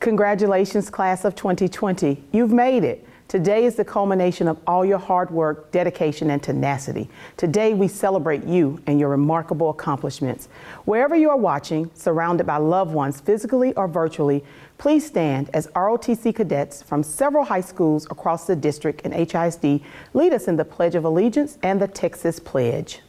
Congratulations, class of 2020. You've made it. Today is the culmination of all your hard work, dedication, and tenacity. Today, we celebrate you and your remarkable accomplishments. Wherever you are watching, surrounded by loved ones physically or virtually, please stand as ROTC cadets from several high schools across the district and HISD lead us in the Pledge of Allegiance and the Texas Pledge.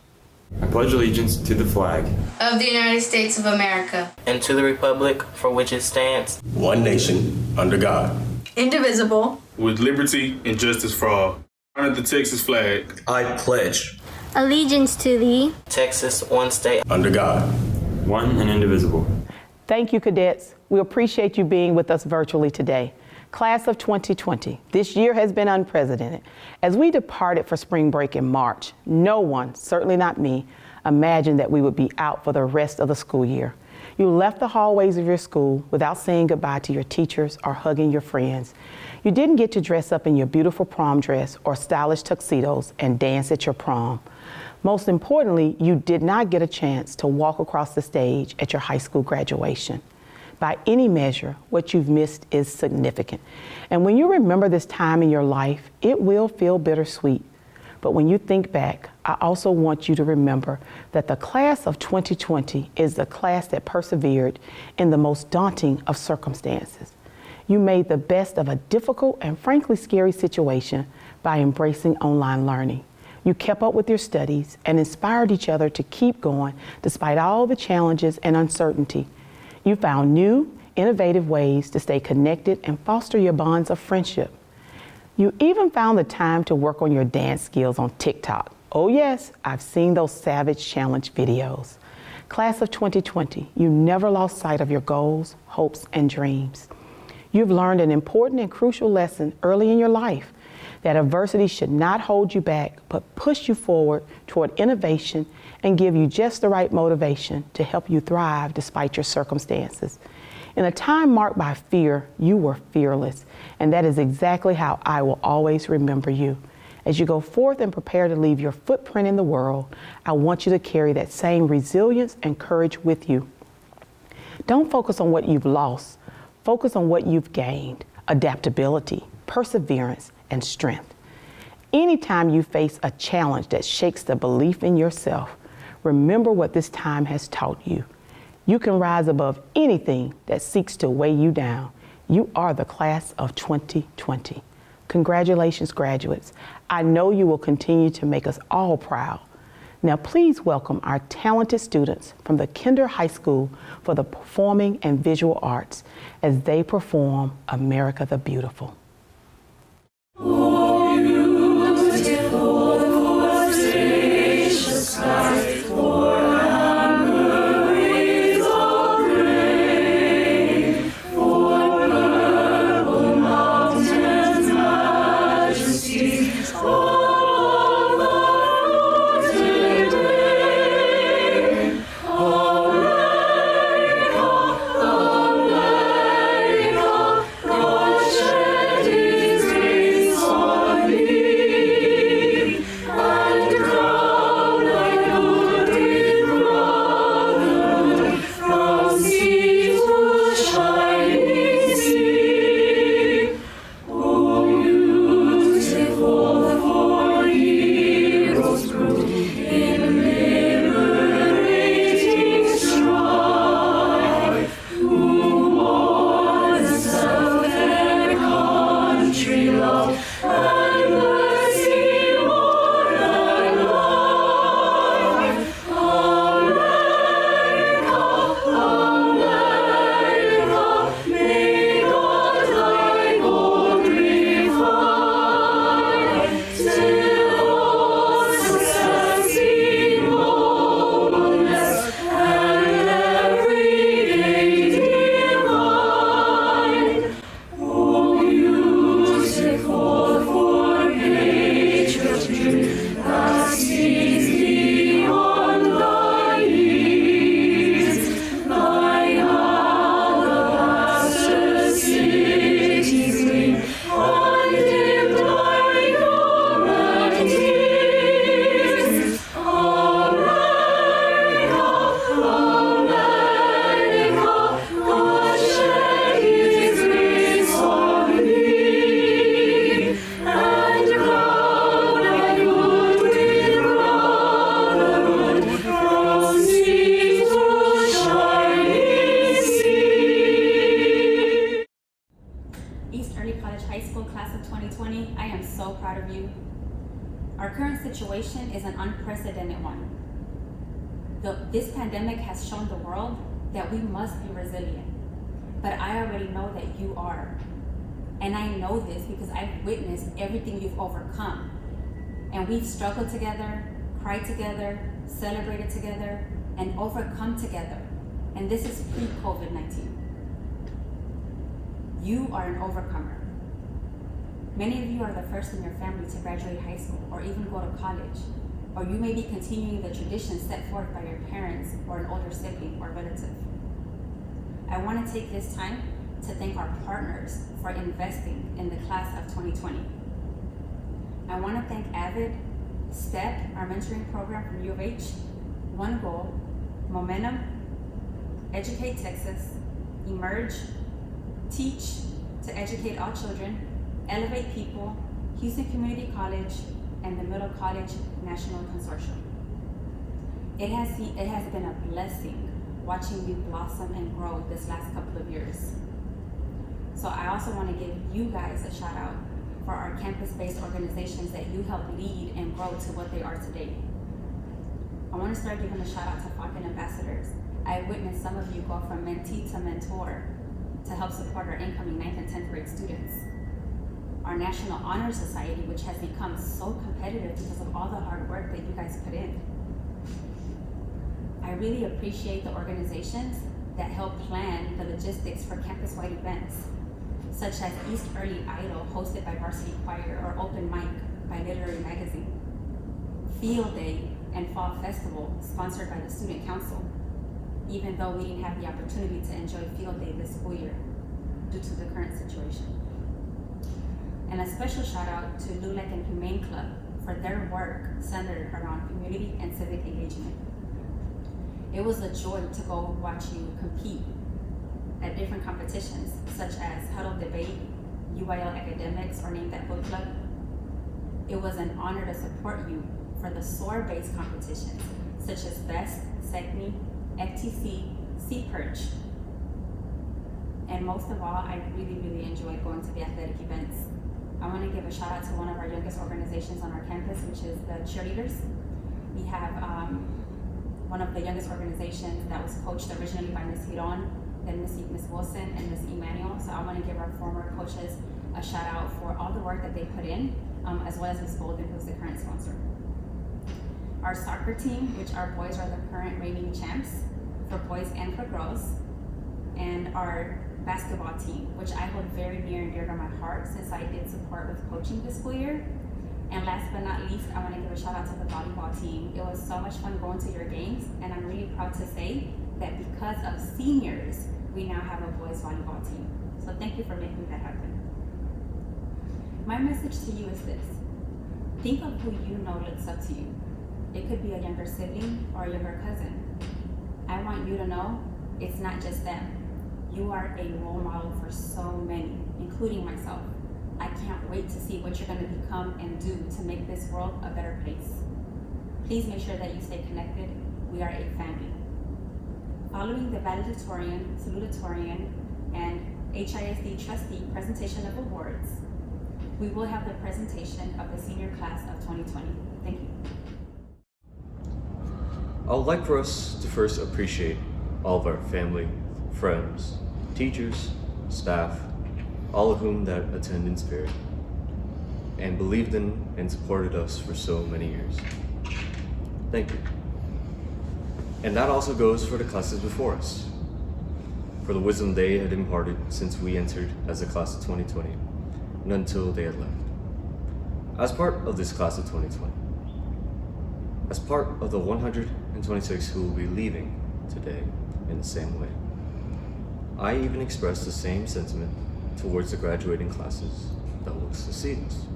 I pledge allegiance to the flag of the United States of America and to the republic for which it stands, one nation, under God, indivisible, with liberty and justice for all. Honor the Texas flag. I pledge allegiance to thee, Texas, one state, under God, one and indivisible. Thank you, cadets. We appreciate you being with us virtually today. Class of 2020, this year has been unprecedented. As we departed for spring break in March, no one, certainly not me, imagined that we would be out for the rest of the school year. You left the hallways of your school without saying goodbye to your teachers or hugging your friends. You didn't get to dress up in your beautiful prom dress or stylish tuxedos and dance at your prom. Most importantly, you did not get a chance to walk across the stage at your high school graduation. By any measure, what you've missed is significant. And when you remember this time in your life, it will feel bittersweet. But when you think back, I also want you to remember that the class of 2020 is the class that persevered in the most daunting of circumstances. You made the best of a difficult and frankly scary situation by embracing online learning. You kept up with your studies and inspired each other to keep going despite all the challenges and uncertainty. You found new, innovative ways to stay connected and foster your bonds of friendship. You even found the time to work on your dance skills on TikTok. Oh yes, I've seen those Savage Challenge videos. Class of 2020, you never lost sight of your goals, hopes, and dreams. You've learned an important and crucial lesson early in your life, that adversity should not hold you back, but push you forward toward innovation and give you just the right motivation to help you thrive despite your circumstances. In a time marked by fear, you were fearless, and that is exactly how I will always remember you. As you go forth and prepare to leave your footprint in the world, I want you to carry that same resilience and courage with you. Don't focus on what you've lost. Focus on what you've gained: adaptability, perseverance, and strength. Anytime you face a challenge that shakes the belief in yourself, remember what this time has taught you. You can rise above anything that seeks to weigh you down. You are the class of 2020. Congratulations, graduates. I know you will continue to make us all proud. Now please welcome our talented students from the Kinder High School for the Performing and Visual Arts as they perform America the Beautiful. so proud of you. Our current situation is an unprecedented one. This pandemic has shown the world that we must be resilient. But I already know that you are. And I know this because I've witnessed everything you've overcome. And we've struggled together, cried together, celebrated together, and overcome together. And this is pre-COVID-19. You are an overcomer. Many of you are the first in your family to graduate high school or even go to college. Or you may be continuing the traditions set forth by your parents or an older sibling or relative. I want to take this time to thank our partners for investing in the class of 2020. I want to thank AVID, STEP, our mentoring program from U of H, One Goal, Momentum, Educate Texas, Emerge, Teach to Educate All Children, Elevate People, Houston Community College, and the Middle College National Consortium. It has been a blessing watching you blossom and grow this last couple of years. So I also want to give you guys a shout out for our campus-based organizations that you helped lead and grow to what they are today. I want to start giving a shout out to Falcon Ambassadors. I witnessed some of you go from mentee to mentor to help support our incoming 9th and 10th grade students. Our National Honor Society, which has become so competitive because of all the hard work that you guys put in. I really appreciate the organizations that help plan the logistics for campus-wide events, such as East Early Idol, hosted by Varsity Choir, or Open Mic by Literary Magazine, Field Day and Fall Festival, sponsored by the Student Council, even though we didn't have the opportunity to enjoy Field Day this school year due to the current situation. And a special shout out to LULAC and Humane Club for their work centered around community and civic engagement. It was a joy to go watch you compete at different competitions, such as Huddle Debate, UIL Academics, or Name That Book Club. It was an honor to support you for the SOAR-based competitions, such as BEST, SECME, FTC, C-Perch. And most of all, I really, really enjoyed going to the athletic events. I want to give a shout out to one of our youngest organizations on our campus, which is the Cheerleaders. We have one of the youngest organizations that was coached originally by Ms. Hiron, then Ms. Wilson, and Ms. Emmanuel. So I want to give our former coaches a shout out for all the work that they put in, as well as Ms. Golden, who's the current sponsor. Our soccer team, which our boys are the current reigning champs for boys and for girls, and our basketball team, which I hold very near and dear to my heart since I did support with coaching this school year. And last but not least, I want to give a shout out to the volleyball team. It was so much fun going to your games, and I'm really proud to say that because of seniors, we now have a boys volleyball team. So thank you for making that happen. My message to you is this: think of who you know looks up to you. It could be a younger sibling or a younger cousin. I want you to know it's not just them. You are a role model for so many, including myself. I can't wait to see what you're going to become and do to make this world a better place. Please make sure that you stay connected. We are a family. Following the valedictorian, salutatorian, and HISD trustee presentation of awards, we will have the presentation of the senior class of 2020. Thank you. I would like for us to first appreciate all of our family, friends, teachers, staff, all of whom that attend in spirit and believed in and supported us for so many years. Thank you. And that also goes for the classes before us, for the wisdom they had imparted since we entered as a class of 2020 and until they had left. As part of this class of 2020, as part of the 126 who will be leaving today in the same way, I even expressed the same sentiment towards the graduating classes that will succeed us.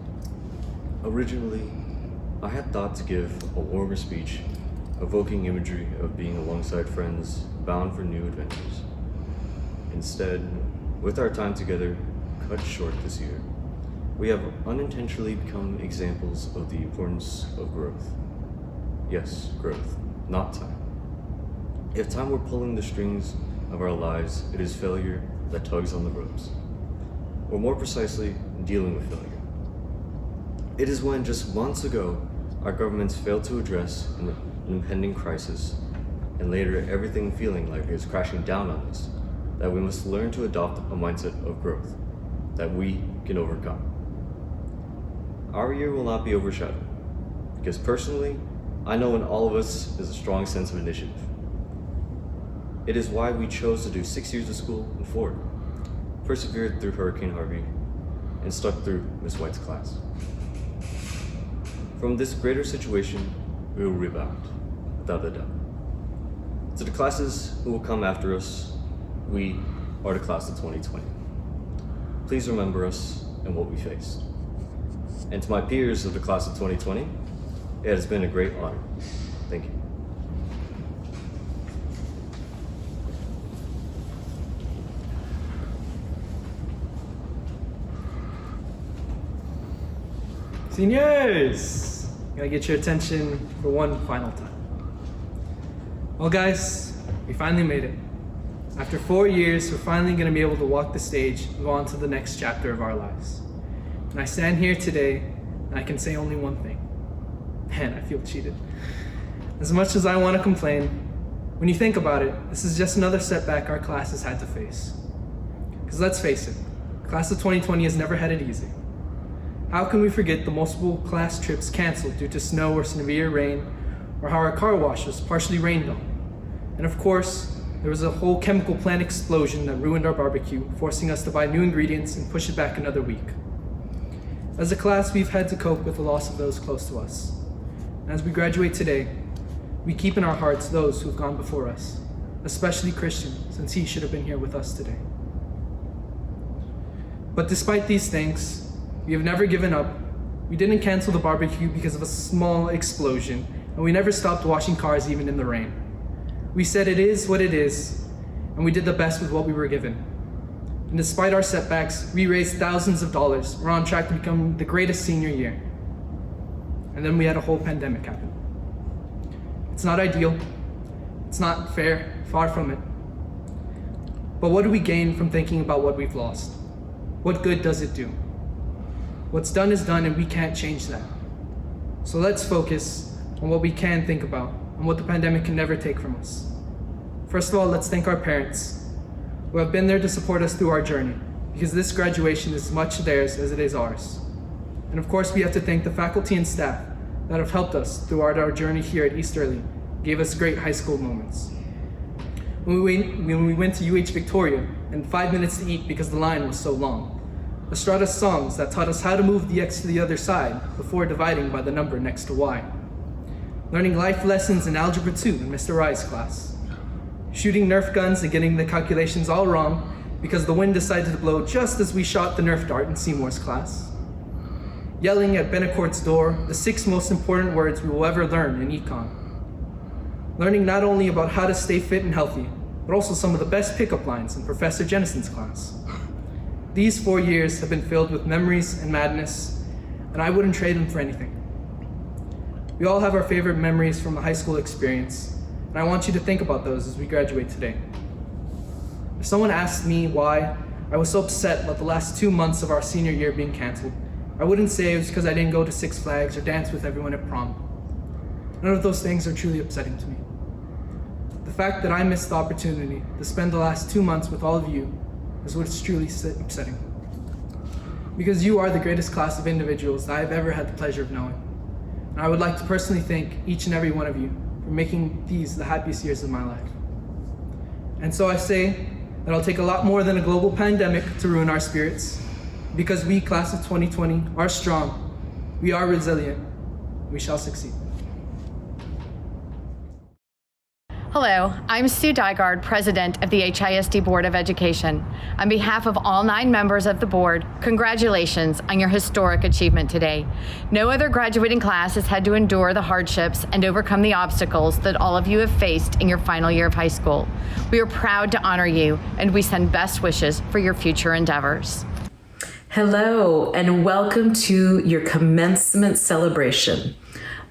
Originally, I had thought to give a warmer speech, evoking imagery of being alongside friends bound for new adventures. Instead, with our time together cut short this year, we have unintentionally become examples of the importance of growth. Yes, growth, not time. If time were pulling the strings of our lives, it is failure that tugs on the ropes, or more precisely, dealing with failure. It is when just months ago our governments failed to address an impending crisis and later everything feeling like it is crashing down on us that we must learn to adopt a mindset of growth that we can overcome. Our year will not be overshadowed because personally, I know in all of us is a strong sense of initiative. It is why we chose to do 6 years of school in Florida, persevered through Hurricane Harvey, and stuck through Miss White's class. From this greater situation, we will rebound, without a doubt. To the classes who will come after us, we are the class of 2020. Please remember us and what we faced. And to my peers of the class of 2020, it has been a great honor. Thank you. Seniors, gotta get your attention for one final time. Well guys, we finally made it. After 4 years, we're finally gonna be able to walk the stage and go on to the next chapter of our lives. And I stand here today and I can say only one thing. Man, I feel cheated. As much as I wanna complain, when you think about it, this is just another setback our class has had to face. Because let's face it, the class of 2020 has never had it easy. How can we forget the multiple class trips canceled due to snow or severe rain, or how our car wash was partially rained on? And of course, there was a whole chemical plant explosion that ruined our barbecue, forcing us to buy new ingredients and push it back another week. As a class, we've had to cope with the loss of those close to us. And as we graduate today, we keep in our hearts those who have gone before us, especially Christian, since he should have been here with us today. But despite these things, we have never given up. We didn't cancel the barbecue because of a small explosion, and we never stopped washing cars even in the rain. We said it is what it is, and we did the best with what we were given. And despite our setbacks, we raised thousands of dollars. We're on track to become the greatest senior year. And then we had a whole pandemic happen. It's not ideal. It's not fair, far from it. But what do we gain from thinking about what we've lost? What good does it do? What's done is done and we can't change that. So let's focus on what we can think about and what the pandemic can never take from us. First of all, let's thank our parents who have been there to support us through our journey, because this graduation is as much theirs as it is ours. And of course, we have to thank the faculty and staff that have helped us throughout our journey here at East Early, gave us great high school moments. When we went to UH Victoria and 5 minutes to eat because the line was so long. Estrada songs that taught us how to move the X to the other side before dividing by the number next to Y. Learning life lessons in Algebra 2 in Mr. Rye's class. Shooting Nerf guns and getting the calculations all wrong because the wind decided to blow just as we shot the Nerf dart in Seymour's class. Yelling at Benecourt's door the 6 most important words we will ever learn in econ. Learning not only about how to stay fit and healthy, but also some of the best pickup lines in Professor Jennison's class. These 4 years have been filled with memories and madness, and I wouldn't trade them for anything. We all have our favorite memories from the high school experience, and I want you to think about those as we graduate today. If someone asked me why I was so upset about the last 2 months of our senior year being canceled, I wouldn't say it was because I didn't go to Six Flags or dance with everyone at prom. None of those things are truly upsetting to me. The fact that I missed the opportunity to spend the last 2 months with all of you is what's truly upsetting. Because you are the greatest class of individuals that I've ever had the pleasure of knowing. And I would like to personally thank each and every one of you for making these the happiest years of my life. And so I say that it'll take a lot more than a global pandemic to ruin our spirits, because we, class of 2020, are strong, we are resilient, we shall succeed. Hello, I'm Sue Dygard, President of the HISD Board of Education. On behalf of all 9 members of the board, congratulations on your historic achievement today. No other graduating class has had to endure the hardships and overcome the obstacles that all of you have faced in your final year of high school. We are proud to honor you, and we send best wishes for your future endeavors. Hello, and welcome to your commencement celebration.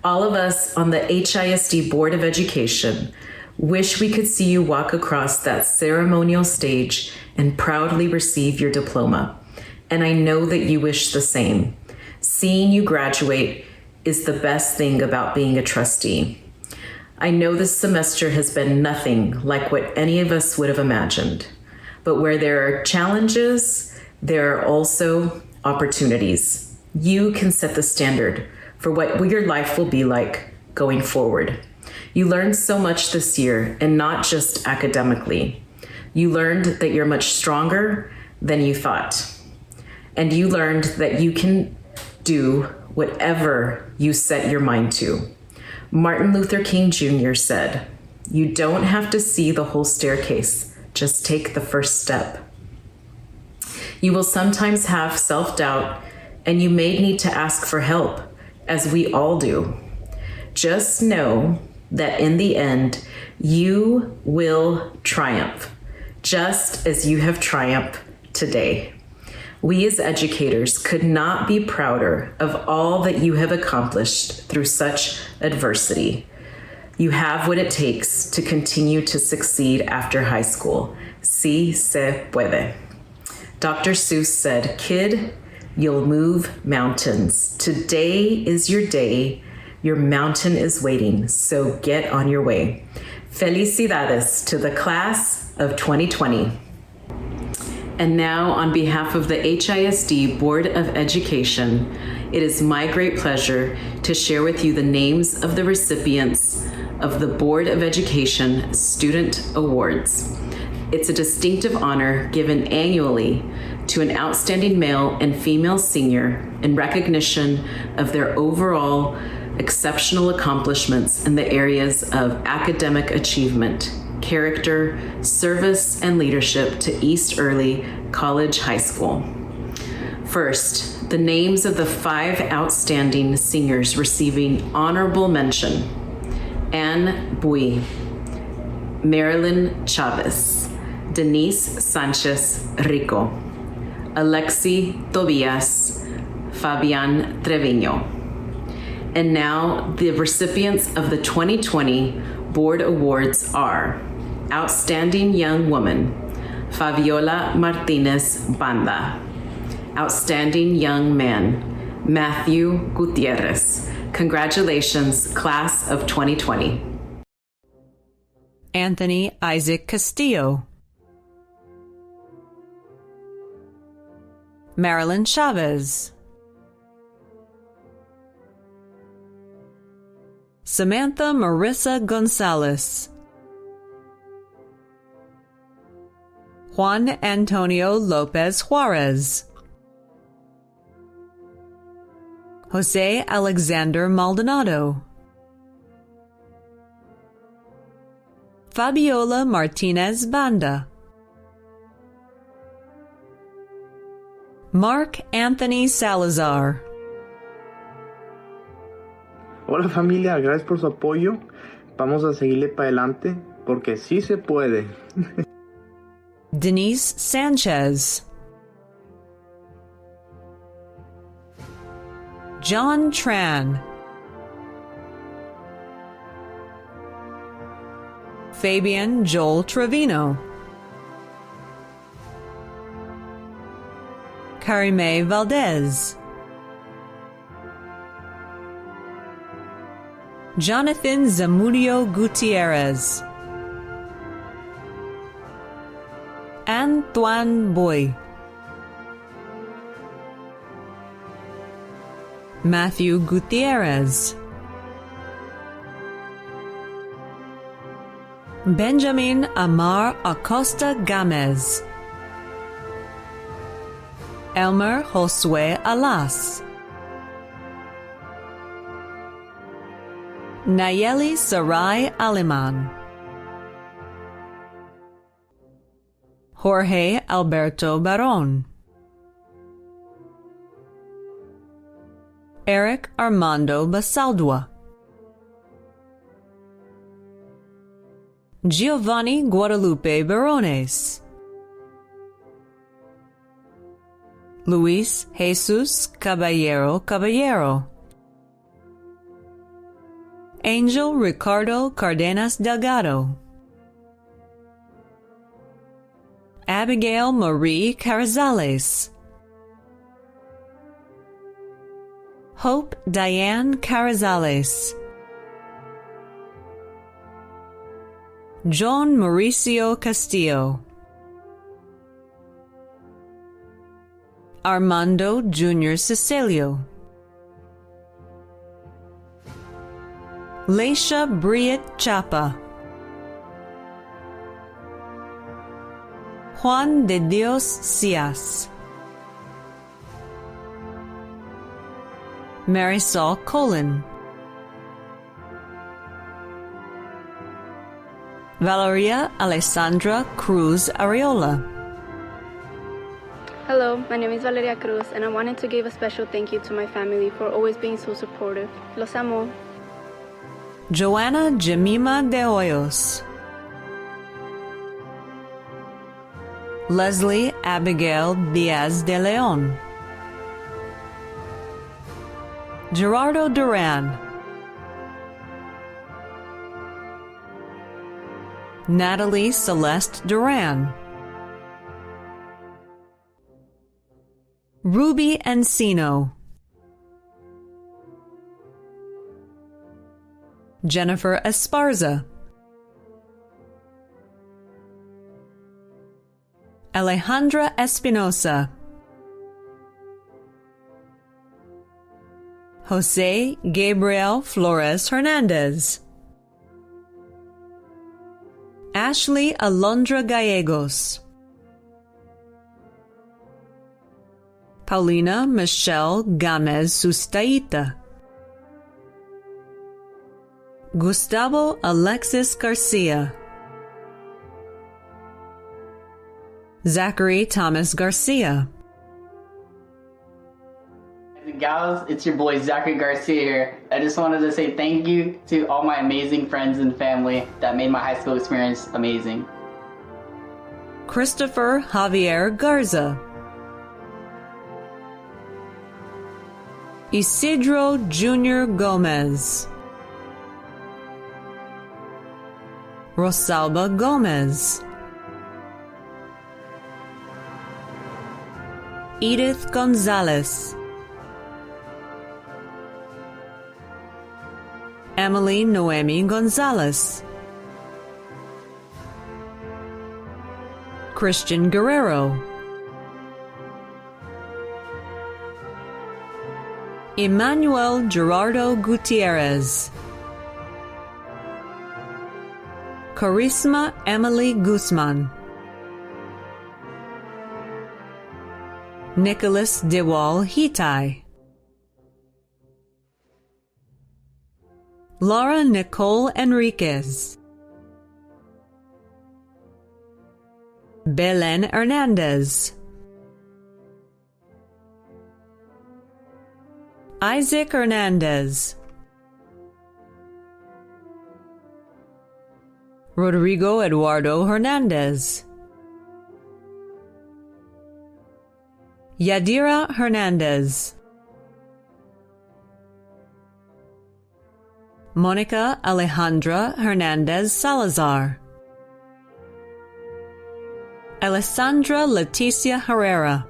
All of us on the HISD Board of Education wish we could see you walk across that ceremonial stage and proudly receive your diploma. And I know that you wish the same. Seeing you graduate is the best thing about being a trustee. I know this semester has been nothing like what any of us would have imagined, but where there are challenges, there are also opportunities. You can set the standard for what your life will be like going forward. You learned so much this year, and not just academically. You learned that you're much stronger than you thought. And you learned that you can do whatever you set your mind to. Martin Luther King Jr. said, "You don't have to see the whole staircase, just take the first step." You will sometimes have self-doubt, and you may need to ask for help, as we all do. Just know that in the end, you will triumph, just as you have triumphed today. We as educators could not be prouder of all that you have accomplished through such adversity. You have what it takes to continue to succeed after high school. Sí se puede. Dr. Seuss said, "Kid, you'll move mountains. Today is your day. Your mountain is waiting, so get on your way." Felicidades to the class of 2020. And now, on behalf of the HISD Board of Education, it is my great pleasure to share with you the names of the recipients of the Board of Education Student Awards. It's a distinctive honor given annually to an outstanding male and female senior in recognition of their overall exceptional accomplishments in the areas of academic achievement, character, service, and leadership to East Early College High School. First, the names of the 5 outstanding seniors receiving honorable mention: Anne Bui, Marilyn Chavez, Denise Sanchez Rico, Alexi Tobias, Fabian Trevino. And now the recipients of the 2020 Board Awards are Outstanding Young Woman, Fabiola Martinez Banda. Outstanding Young Man, Matthew Gutierrez. Congratulations, class of 2020. Anthony Isaac Castillo. Marilyn Chavez. Samantha Marissa Gonzalez. Juan Antonio Lopez Juarez. Jose Alexander Maldonado. Fabiola Martinez Banda. Mark Anthony Salazar. Hola familia, gracias por su apoyo. Vamos a seguirle para adelante porque sí se puede. Denise Sanchez. John Tran. Fabian Joel Trevino. Karime Valdez. Jonathan Zamudio Gutierrez. Antoine Boy. Matthew Gutierrez. Benjamin Amar Acosta Gamez. Elmer Josue Alas. Nayeli Sarai Aleman. Jorge Alberto Baron. Eric Armando Basaldua. Giovanni Guadalupe Barones. Luis Jesus Caballero. Angel Ricardo Cardenas Delgado. Abigail Marie Carrizales. Hope Diane Carrizales, John Mauricio Castillo, Armando Jr. Cecilio, Leisha Briet Chapa, Juan de Dios Cias, Marisol Colin, Valeria Alessandra Cruz Areola. Hello, my name is Valeria Cruz, and I wanted to give a special thank you to my family for always being so supportive. Los amo. Joanna Jemima de Hoyos, Leslie Abigail Diaz de Leon, Gerardo Duran, Natalie Celeste Duran, Ruby Encino, Jennifer Esparza, Alejandra Espinosa, Jose Gabriel Flores Hernandez, Ashley Alondra Gallegos, Paulina Michelle Gamez Sustaita, Gustavo Alexis Garcia, Zachary Thomas Garcia, Gals, it's your boy Zachary Garcia here. I just wanted to say thank you to all my amazing friends and family that made my high school experience amazing. Christopher Javier Garza, Isidro Jr. Gomez, Rosalba Gomez, Edith Gonzalez, Emily Noemi Gonzalez, Christian Guerrero, Emmanuel Gerardo Gutierrez, Charisma Emily Guzman, Nicholas Dewal Hitai, Laura Nicole Enriquez, Belen Hernandez, Isaac Hernandez, Rodrigo Eduardo Hernandez, Yadira Hernandez, Monica Alejandra Hernandez Salazar, Alessandra Leticia Herrera,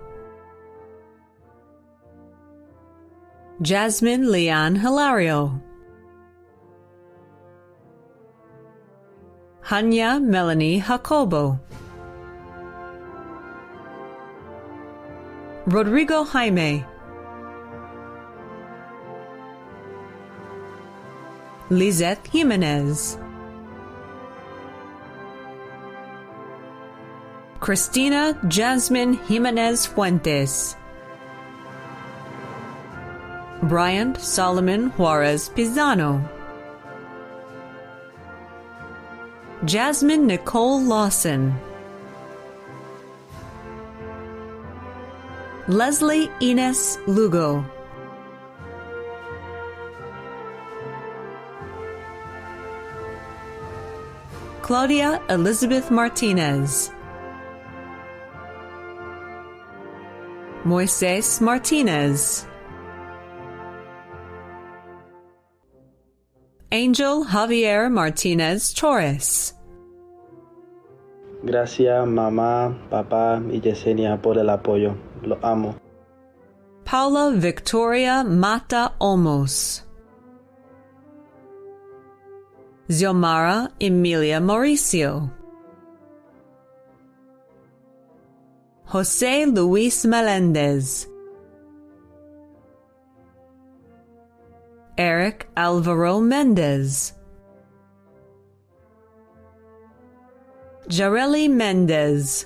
Jasmine Leon Hilario, Hanya Melanie Jacobo, Rodrigo Jaime, Lizeth Jimenez, Christina Jasmine Jimenez Fuentes, Bryant Solomon Juarez Pizano, Jasmine Nicole Lawson, Leslie Ines Lugo, Claudia Elizabeth Martinez, Moises Martinez, Angel Javier Martinez Torres. Gracias mamá, papá y Yesenia por el apoyo. Los amo. Paula Victoria Mata Olmos, Xiomara Emilia Mauricio, Jose Luis Melendez, Eric Alvaro Mendez, Jareli Mendez,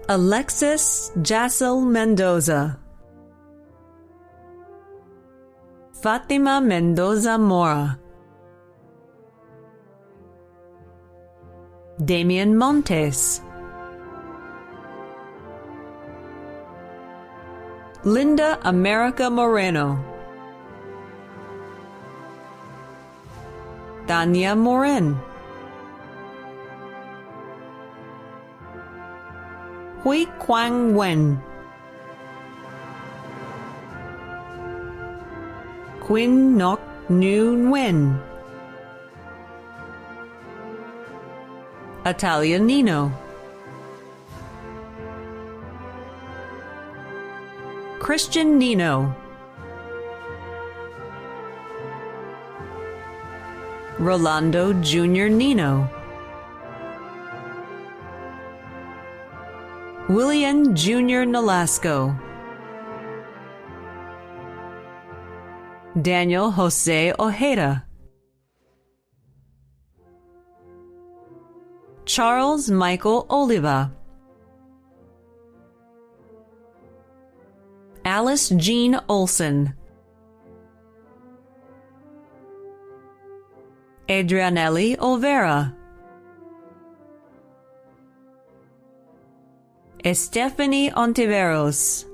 Alexis Jassel Mendoza, Fatima Mendoza Mora, Damian Montes, Linda America Moreno, Tanya Morin, Hui Quang Wen, Quinn Ngoc New Nguyen, Atalia Nino, Christian Nino, Rolando Jr. Nino, William Jr. Nolasco, Daniel Jose Ojeda, Charles Michael Oliva, Alice Jean Olson, Adrianelli Olvera, Estefany Ontiveros,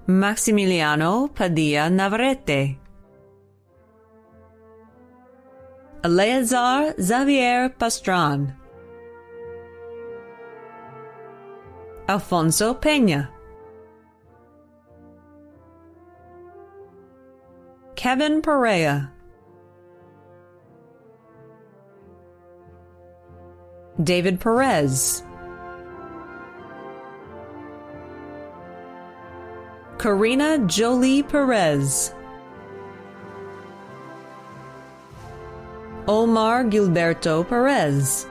Maximiliano Padilla Navarrete, Eleazar Xavier Pastran, Alfonso Peña, Kevin Perea, David Perez, Karina Jolie Perez, Omar Gilberto Perez.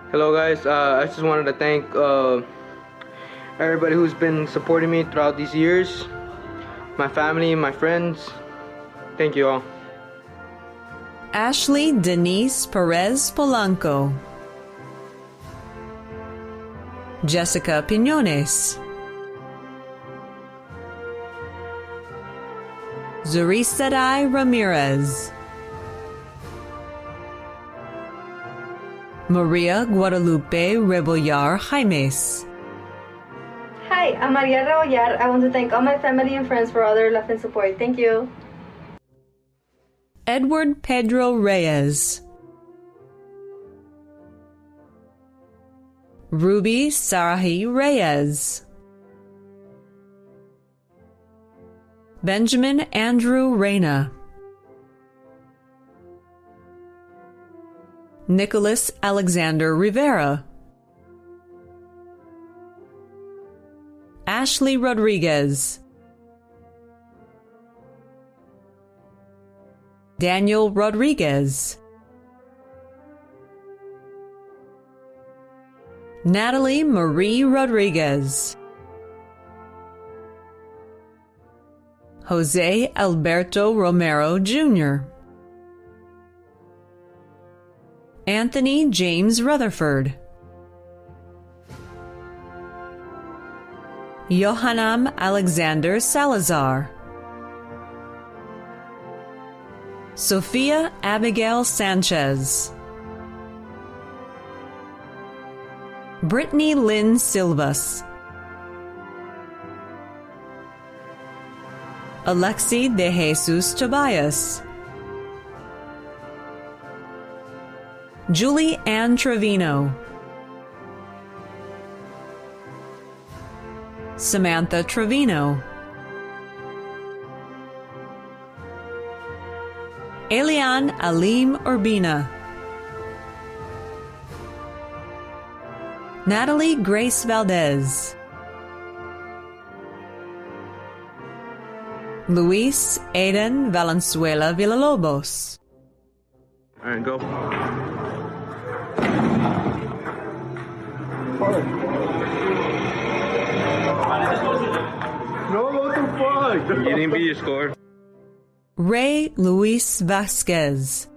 Hello guys, I just wanted to thank everybody who's been supporting me throughout these years, my family, my friends. Thank you all. Ashley Denise Perez Polanco, Jessica Piñones, Zurisadai Ramirez, Maria Guadalupe Rebollar Jaimes. Hi, I'm Maria Rebollar. I want to thank all my family and friends for all their love and support. Thank you. Edward Pedro Reyes, Ruby Sarahi Reyes, Benjamin Andrew Reyna, Nicholas Alexander Rivera, Ashley Rodriguez, Daniel Rodriguez, Natalie Marie Rodriguez, Jose Alberto Romero Jr., Anthony James Rutherford, Yohanam Alexander Salazar, Sophia Abigail Sanchez, Brittany Lynn Silvas, Alexi De Jesus Tobias, Julie Ann Trevino, Samantha Trevino, Elian Alim Urbina, Natalie Grace Valdez. Luis Aiden Valenzuela Villalobos. All right, go. No, what the fuck? You didn't beat your score. Ray Luis Vasquez.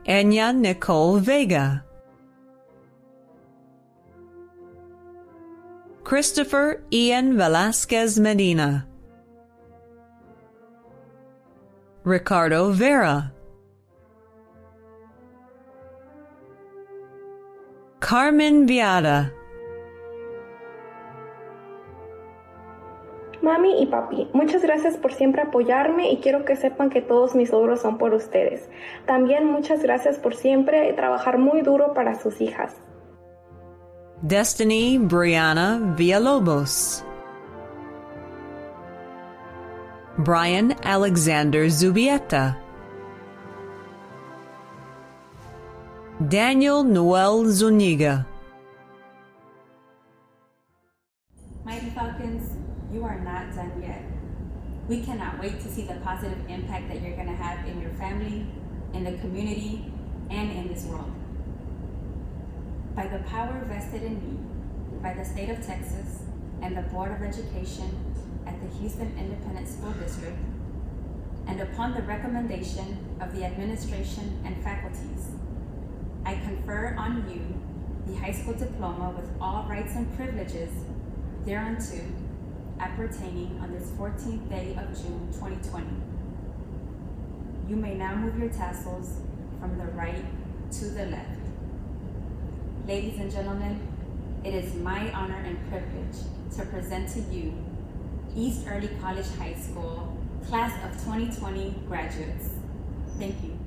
Enya Nicole Vega. Christopher Ian Velasquez Medina. Ricardo Vera. Carmen Viada. Mami y papi, muchas gracias por siempre apoyarme y quiero que sepan que todos mis logros son por ustedes. También muchas gracias por siempre trabajar muy duro para sus hijas. Destiny Brianna Villalobos. Brian Alexander Zubieta. Daniel Noel Zuniga. Mighty Falcons, you are not done yet. We cannot wait to see the positive impact that you're going to have in your family, in the community, and in this world. By the power vested in me by the state of Texas and the Board of Education at the Houston Independent School District, and upon the recommendation of the administration and faculties, I confer on you the high school diploma with all rights and privileges thereunto appertaining on this 14th day of June 2020. You may now move your tassels from the right to the left. Ladies and gentlemen, it is my honor and privilege to present to you East Early College High School Class of 2020 graduates. Thank you.